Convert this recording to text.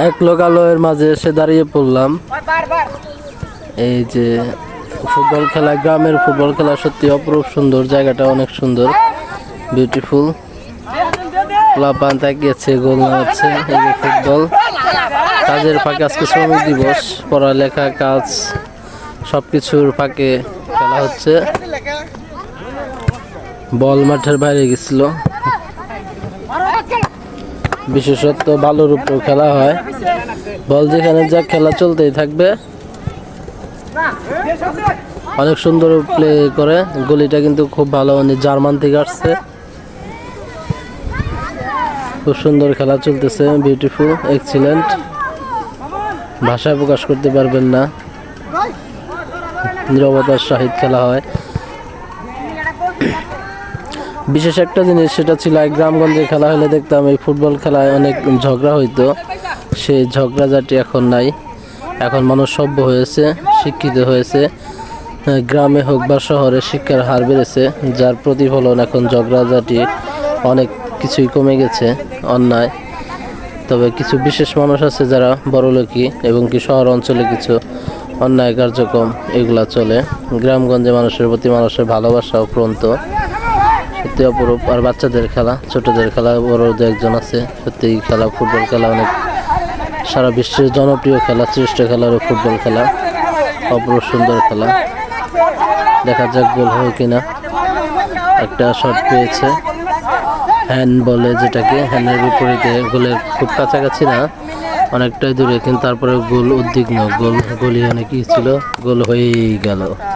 এক লোকালয়ের মাঝে এসে দাঁড়িয়ে পড়লাম। এই যে ফুটবল খেলা, গ্রামের ফুটবল খেলা সত্যি অপরূপ সুন্দর, জায়গাটা অনেক সুন্দর, বিউটিফুল। প্লাবান তাকিয়েছে, গোল হচ্ছে। এই যে ফুটবল, কাজের ফাঁকে আজকে শ্রমিক দিবস, পড়ালেখা কাজ সবকিছুর ফাঁকে খেলা হচ্ছে। বল মাঠের বাইরে গেছিল, বিশেষত বালুর উপর খেলা হয়। বল যেখানে যা, খেলা চলতেই থাকবে। অনেক সুন্দর প্লে করে, গলিটা কিন্তু খুব ভালো, মানে জার্মান থেকে আসছে। খুব সুন্দর খেলা চলতেছে, বিউটিফুল, এক্সিলেন্ট, ভাষায় প্রকাশ করতে পারবেন না। নীরবতার সহিত খেলা হয়। বিশেষ একটা জিনিস, সেটা ছিল গ্রামগঞ্জে খেলা হলে দেখতাম এই ফুটবল খেলায় অনেক ঝগড়া হইতো। সেই ঝগড়াঝাটি এখন নাই। এখন মানুষ সভ্য হয়েছে, শিক্ষিত হয়েছে। গ্রামে হোক বা শহরে শিক্ষার হার বেড়েছে, যার প্রতিফলন এখন ঝগড়াঝাটি অনেক কিছুই কমে গেছে, অন্যায়। তবে কিছু বিশেষ মানুষ আছে যারা বড়লোকি এবং কি শহর অঞ্চলে কিছু অন্যায় কার্যক্রম এগুলা চলে। গ্রামগঞ্জে মানুষের প্রতি মানুষের ভালোবাসা ও প্রন্ত সত্যি অপরূপ। আর বাচ্চাদের খেলা, ছোটদের খেলা, বড়দের একজন আছে। সত্যি খেলা, ফুটবল খেলা অনেক সারা বিশ্বের জনপ্রিয় খেলা, শ্রেষ্ঠ খেলা হলো ফুটবল খেলা। অপরূপ সুন্দর খেলা, দেখা যাক গোল হয় কিনা। একটা শট পেয়েছে, হ্যান্ড বলে, যেটাকে হ্যান্ডের বিপরীতে, গোলের খুব কাছাকাছি না, অনেকটাই দূরে, কিন্তু তারপরে গোল উদ্বিগ্ন, গোলই অনেকই ছিল, গোল হয়েই গেল।